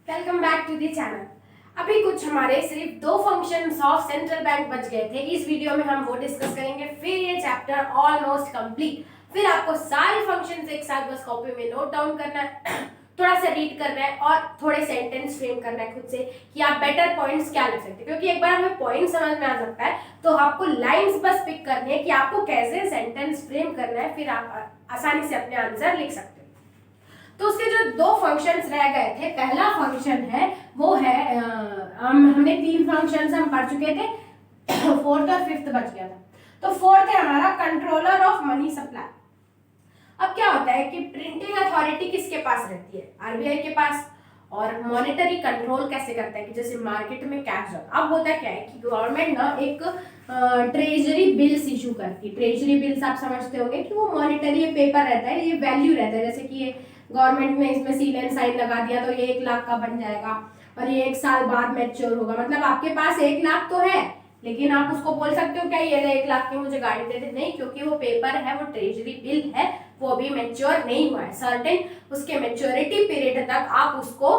Welcome back to the channel. अभी कुछ हमारे सिर्फ दो फंक्शंस ऑफ सेंट्रल बैंक बच गए थे। इस वीडियो में हम वो डिस्कस करेंगे, फिर ये चैप्टर ऑलमोस्ट कंप्लीट। फिर आपको सारे फंक्शंस एक साथ बस कॉपी में नोट डाउन करना है, थोड़ा सा रीड करना है और थोड़े सेंटेंस फ्रेम करना है खुद से कि आप बेटर पॉइंट्स क्या लिख सकते हैं। क्योंकि एक बार हमें पॉइंट समझ में आ सकता है तो आपको लाइंस बस पिक करनी है कि आपको कैसे सेंटेंस फ्रेम करना है, फिर आप आसानी से अपने आंसर लिख सकते हैं। तो उसके जो दो फंक्शंस रह गए थे, पहला फंक्शन है वो है हमने तीन फंक्शंस हम पढ़ चुके थे, फोर्थ और फिफ्थ बच गया था। तो फोर्थ है हमारा कंट्रोलर ऑफ मनी सप्लाई। अब क्या होता है कि प्रिंटिंग अथॉरिटी किसके पास रहती है? आरबीआई के पास। और मॉनेटरी कंट्रोल कैसे करता है कि जैसे मार्केट में कैश जाता। अब होता क्या है कि गवर्नमेंट ना एक ट्रेजरी बिल्स इशू करती है। ट्रेजरी बिल्स आप समझते होंगे कि वो मॉनेटरी पेपर रहता है, ये वैल्यू रहता है। जैसे कि ये गवर्नमेंट ने इसमें सील एंड साइन लगा दिया तो ये 1 लाख का बन जाएगा और ये 1 साल बाद मैच्योर होगा। मतलब आपके पास 1 लाख तो है, लेकिन आप उसको बोल सकते हो क्या ये ले 1 लाख की मुझे गाड़ी दे दे? नहीं, क्योंकि वो पेपर है, वो ट्रेजरी बिल है, वो अभी मैच्योर नहीं हुआ है। सर्टेन उसके मैच्योरिटी पीरियड तक आप उसको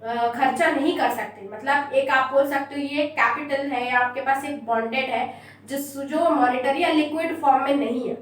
खर्चा नहीं कर सकते। मतलब एक आप बोल सकते हो ये कैपिटल है या आपके पास एक बॉन्डेड है जो मॉनेटरी या लिक्विड फॉर्म में नहीं है।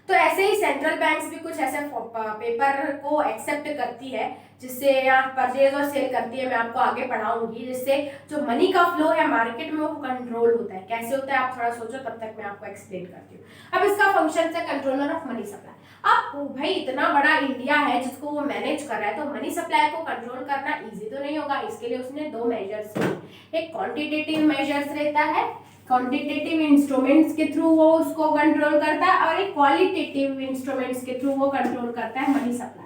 तो ऐसे ही सेंट्रल बैंक्स भी कुछ ऐसे पेपर को एक्सेप्ट करती है जिससे या परचेज और सेल करती है। मैं आपको आगे पढ़ाऊंगी, जिससे जो मनी का फ्लो है मार्केट में वो कंट्रोल होता है। कैसे होता है आप थोड़ा सोचो, तब तक मैं आपको एक्सप्लेन करती हूँ। अब इसका फंक्शन है कंट्रोलर ऑफ मनी सप्लाई। अब भाई इतना बड़ा इंडिया है जिसको वो मैनेज कर रहा है, तो मनी सप्लाई को कंट्रोल करना इजी तो नहीं होगा। इसके लिए उसने दो मेजर्स लिए। एक क्वांटिटेटिव मेजर्स रहता है, क्वांटिटेटिव इंस्ट्रूमेंट्स के थ्रू वो उसको कंट्रोल करता है, और एक क्वालिटेटिव इंस्ट्रूमेंट्स के थ्रू वो कंट्रोल करता है मनी सप्लाई।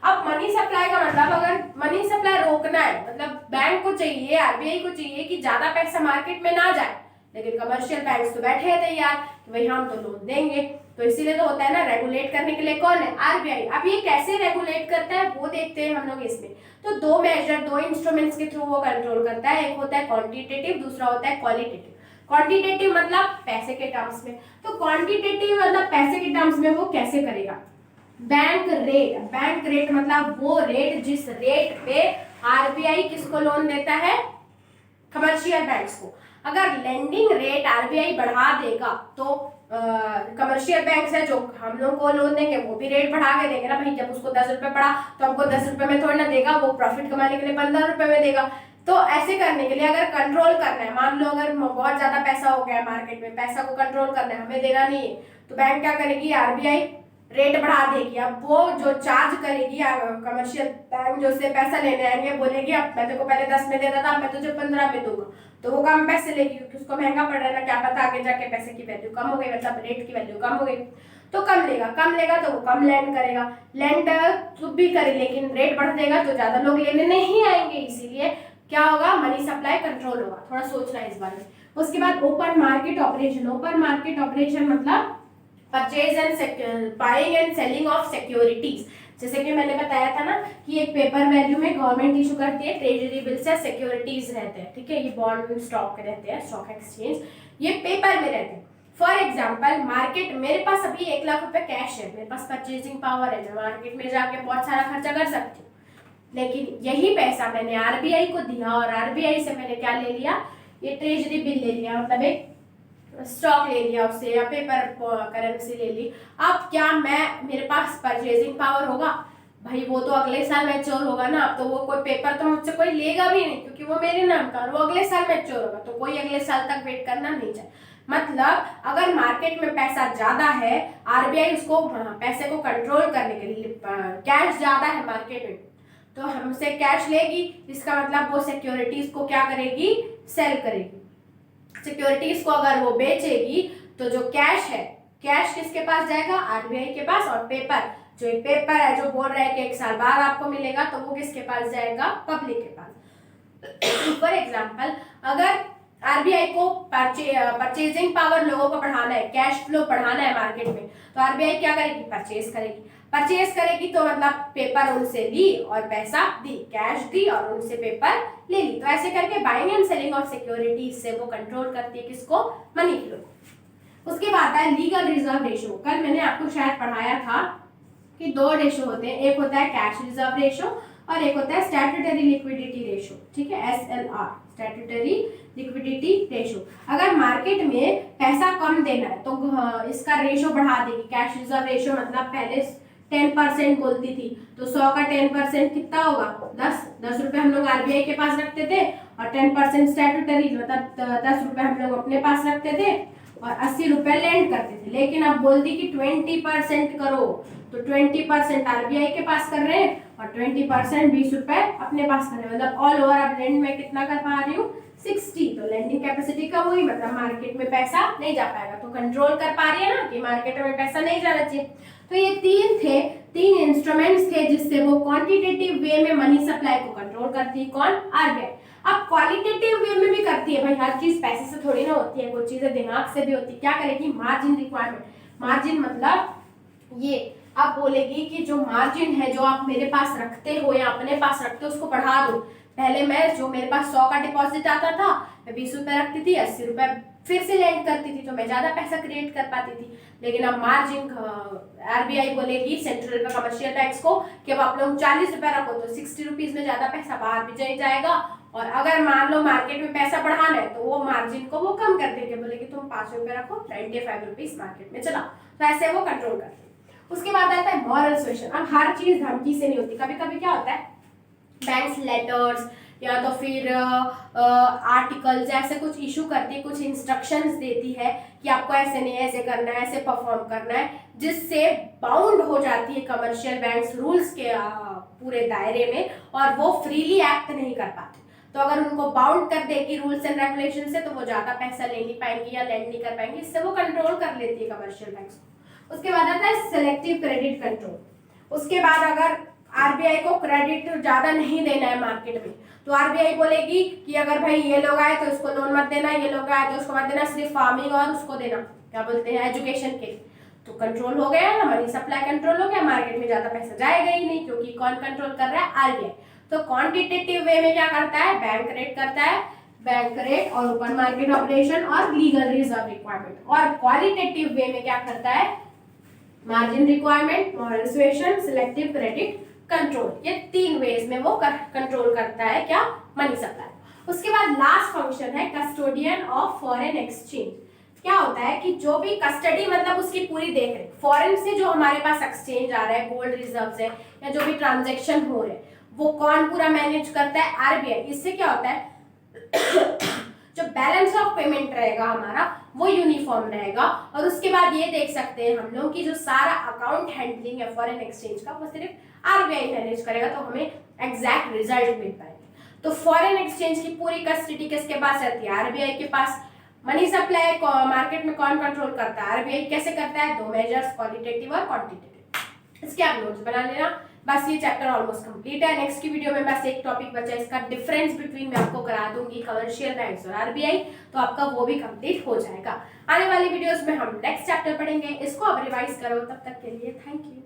अब मनी सप्लाई का मतलब, अगर मनी सप्लाई रोकना है, मतलब बैंक को चाहिए, आरबीआई को चाहिए कि ज्यादा पैसा मार्केट में ना जाए, लेकिन कमर्शियल बैंक्स तो बैठे हैं तैयार कि भाई हम तो लोन देंगे। तो इसीलिए तो होता है ना, रेगुलेट करने के लिए कौन है? आरबीआई। अब ये कैसे रेगुलेट करता है वो देखते हैं हम लोग इसमें। तो दो मेजर, दो इंस्ट्रूमेंट्स के थ्रू वो कंट्रोल करता है। एक होता है क्वांटिटेटिव, दूसरा होता है क्वालिटेटिव। क्वांटिटेटिव मतलब पैसे के टर्म्स में, तो क्वांटिटेटिव मतलब पैसे के टर्म्स में वो कैसे करेगा? Bank rate. बैंक रेट मतलब वो रेट जिस रेट पे आरबीआई किसको लोन देता है? कमर्शियल बैंक्स को। अगर लेंडिंग रेट आरबीआई बढ़ा देगा तो कमर्शियल बैंक्स है जो हम लोग को लोन देंगे वो भी रेट बढ़ा के देंगे ना भाई। जब उसको 10 रुपए पड़ा तो हमको 10 रुपए में थोड़ी ना देगा, वो प्रॉफिट कमाने के लिए 15 रुपए में देगा। तो ऐसे करने के लिए अगर कंट्रोल करना है, मान लो अगर बहुत ज्यादा पैसा हो गया मार्केट में, पैसा को कंट्रोल करना है, हमें देना नहीं है, तो बैंक क्या करेगी? आरबीआई रेट बढ़ा देगी। अब वो जो चार्ज करेगी कमर्शियल बैंक जो से पैसा लेने आएंगे, बोलेगी अब मैं तेरे को पहले 10 में देता था, मैं तुझे 15 में दूंगा, तो वो कम पैसे लेगी क्योंकि उसको महंगा पड़ रहा है ना। क्या पता आगे जाके पैसे की वैल्यू कम हो गई, मतलब रेट की वैल्यू कम हो गई, तो कम लेगा। कम लेगा तो वो कम लैंड करेगा, लैंड तो भी करे, लेकिन रेट बढ़ देगा तो ज्यादा लोग लेने नहीं आएंगे। इसीलिए क्या होगा? मनी सप्लाई कंट्रोल होगा। थोड़ा सोचना है इस बारे में। उसके बाद open market operation. Open market operation मतलब purchase and buying and selling of securities. जैसे कि मैंने बताया था ना कि एक पेपर वैल्यू में गवर्नमेंट इशू करती है, ट्रेजरी बिल्स या सिक्योरिटीज रहते हैं, ठीक है। ये बॉन्ड स्टॉक रहते हैं, स्टॉक एक्सचेंज, ये पेपर में रहते हैं। फॉर एग्जाम्पल मार्केट, मेरे पास अभी 1 लाख रुपए कैश है, मेरे पास परचेजिंग पावर है, मैं मार्केट में जाके बहुत सारा खर्चा कर सकती हूँ। लेकिन यही पैसा मैंने आरबीआई को दिया और आरबीआई से मैंने क्या ले लिया? ये ट्रेजरी बिल ले लिया, मतलब एक स्टॉक ले लिया उससे, या पेपर करेंसी ले ली। अब क्या मेरे पास परचेजिंग पावर होगा? भाई वो तो अगले साल मैच्योर होगा ना। अब तो वो कोई पेपर तो मुझसे कोई लेगा भी नहीं क्योंकि वो मेरे नाम का, वो अगले साल मैच्योर होगा, तो कोई अगले साल तक वेट करना नहीं चाहिए। मतलब अगर मार्केट में पैसा ज्यादा है, आरबीआई उसको पैसे को कंट्रोल करने के लिए, कैश ज्यादा है मार्केट में, तो हमसे कैश लेगी। इसका मतलब वो सिक्योरिटीज को क्या करेगी? सेल करेगी। सिक्योरिटीज को अगर वो बेचेगी तो जो कैश है, कैश किसके पास जाएगा? आरबीआई के पास। और पेपर, जो एक पेपर है जो बोल रहा है कि 1 साल बाद आपको मिलेगा, तो वो किसके पास जाएगा? पब्लिक के पास। फॉर एग्जाम्पल अगर आरबीआई को परचेजिंग पावर लोगों को बढ़ाना है, कैश फ्लो बढ़ाना है मार्केट में, तो आरबीआई क्या करेगी? परचेज करेगी। परचेज करेगी तो मतलब पेपर उनसे ली और पैसा दी, कैश दी और उनसे पेपर ले ली। तो ऐसे करके buying and selling of securities से वो कंट्रोल करती है किसको? मनी फ्लो को। उसके बाद है लीगल रिजर्व रेशो। कल मैंने आपको शायद पढ़ाया था कि 2 रेशो होते हैं, एक होता है कैश रिजर्व रेशो और एक होता है स्टैट्यूटरी लिक्विडिटी रेशो, ठीक है, SLR, स्टैट्यूटरी लिक्विडिटी रेशो। अगर मार्केट में पैसा कम देना है तो इसका रेशो बढ़ा देगी। कैश रिजर्व रेशो मतलब पहले 10% बोलती थी, तो 100 का 10% कितना होगा, 10 रुपए हम लोग RBI के पास रखते थे और 10% स्टैट्यूटरी मतलब 10 रुपए हम लोग अपने पास रखते थे और 80 रुपए लैंड करते थे। लेकिन अब बोलती कि 20% करो, तो 20% RBI के पास कर रहे हैं और 20% 20 रुपए अपने पास कर रहे हैं, मतलब ऑल ओवर अब लैंड में कितना कर पा रही हूँ, 60। तो लैंडिंग कैपेसिटी कम हुई, मतलब मार्केट में पैसा नहीं जा पाएगा, तो कंट्रोल कर पा रही है ना कि मार्केट में पैसा नहीं जाना चाहिए। तो ये तीन इंस्ट्रूमेंट्स थे जिससे वो क्वांटिटेटिव वे में मनी सप्लाई को कंट्रोल करती है, कौन, RBI। अब क्वालिटेटिव वे में भी करती है भाई, हर चीज पैसे से थोड़ी ना होती है, कुछ चीजें दिमाग से भी होती है। क्या करेगी, मार्जिन रिक्वायरमेंट, मार्जिन मतलब ये आप बोलेगी कि जो मार्जिन है जो आप मेरे पास रखते हो या अपने पास रखते हो उसको बढ़ा दो। पहले मैं जो मेरे पास 100 का डिपॉजिट आता था मैं 20 रुपए रखती थी, 80 रुपए फिर से लैंड करती थी, तो मैं ज्यादा पैसा क्रिएट कर पाती थी। लेकिन अब मार्जिन RBI बोलेगी सेंट्रल कमर्शियल बैंक्स को कि अब आप लोग 40 रुपए रखो, तो 60 रुपीज में ज्यादा पैसा बाहर भी चले जाएगा। और अगर मान लो मार्केट में पैसा बढ़ाना है तो वो मार्जिन को वो कम कर देंगे, बोलेगी तुम 5 रुपए रखो, 95 रुपीज मार्केट में चलाओ। तो ऐसे वो कंट्रोल करते हैं। उसके बाद आता है मॉरल सुएशन। अब हर चीज धमकी से नहीं होती, कभी कभी क्या होता है, बैंक्स लेटर्स या तो फिर आर्टिकल्स ऐसे कुछ इशू करती है, कुछ इंस्ट्रक्शंस देती है कि आपको ऐसे नहीं, ऐसे करना है, ऐसे परफॉर्म करना है, जिससे बाउंड हो जाती है कमर्शियल बैंक्स रूल्स के पूरे दायरे में और वो फ्रीली एक्ट नहीं कर पाते। तो अगर उनको बाउंड कर देगी रूल्स एंड रेगुलेशन से तो वो ज्यादा पैसा ले नहीं पाएंगी या लैंड नहीं कर पाएंगी, इससे वो कंट्रोल कर लेती है कमर्शियल बैंक्स को। उसके बाद आता है सिलेक्टिव क्रेडिट कंट्रोल। उसके बाद अगर RBI को क्रेडिट ज्यादा नहीं देना है मार्केट में तो RBI बोलेगी कि अगर भाई ये लोग आए तो इसको लोन मत देना, ये लोग आए तो उसको मत देना, सिर्फ फार्मिंग और उसको देना, क्या बोलते हैं, एजुकेशन के। तो कंट्रोल हो गया ना, मनी सप्लाई कंट्रोल हो गया, मार्केट में ज्यादा पैसा जाएगा ही नहीं, क्योंकि कौन कंट्रोल कर रहा है, RBI। तो क्वांटिटेटिव वे में क्या करता है, बैंक रेट करता है, बैंक रेट और ओपन मार्केट ऑपरेशन और लीगल रिजर्व रिक्वायरमेंट। और क्वालिटेटिव वे में क्या करता है, margin requirement, moral suasion, selective credit control. ये 3 वेज में वो कंट्रोल करता है क्या, मनी सप्लाई। उसके बाद लास्ट फंक्शन है कस्टोडियन ऑफ फॉरेन एक्सचेंज। क्या होता है कि जो भी कस्टडी मतलब उसकी पूरी देखरेख, फॉरेन से जो हमारे पास एक्सचेंज आ रहा है, गोल्ड रिजर्व्स है या जो भी ट्रांजैक्शन हो रहे हैं, वो कौन पूरा मैनेज करता है, RBI। इससे क्या होता है जो बैलेंस ऑफ पेमेंट रहेगा हमारा वो यूनिफॉर्म रहेगा। और उसके बाद ये देख सकते हैं हम लोग कि जो सारा अकाउंट हैंडलिंग है फॉरेन एक्सचेंज का वो सिर्फ RBI मैनेज करेगा, तो हमें एग्जैक्ट रिजल्ट मिल पाएंगे। तो फॉरेन एक्सचेंज की पूरी कस्टडी किसके पास रहती है, RBI के पास। मनी सप्लाई मार्केट में कौन कंट्रोल करता है, RBI। कैसे करता है, 2 मेजर्स, क्वालिटेटिव और क्वांटिटेटिव। इसके आप नोट्स बना लेना। बस ये चैप्टर ऑलमोस्ट कंप्लीट है। नेक्स्ट की वीडियो में बस एक टॉपिक बचा, इसका डिफरेंस बिटवीन मैं आपको करा दूंगी कमर्शियल बैंक्स और RBI, तो आपका वो भी कंप्लीट हो जाएगा। आने वाली वीडियोस में हम नेक्स्ट चैप्टर पढ़ेंगे, इसको अब रिवाइज करो। तब तक के लिए थैंक यू।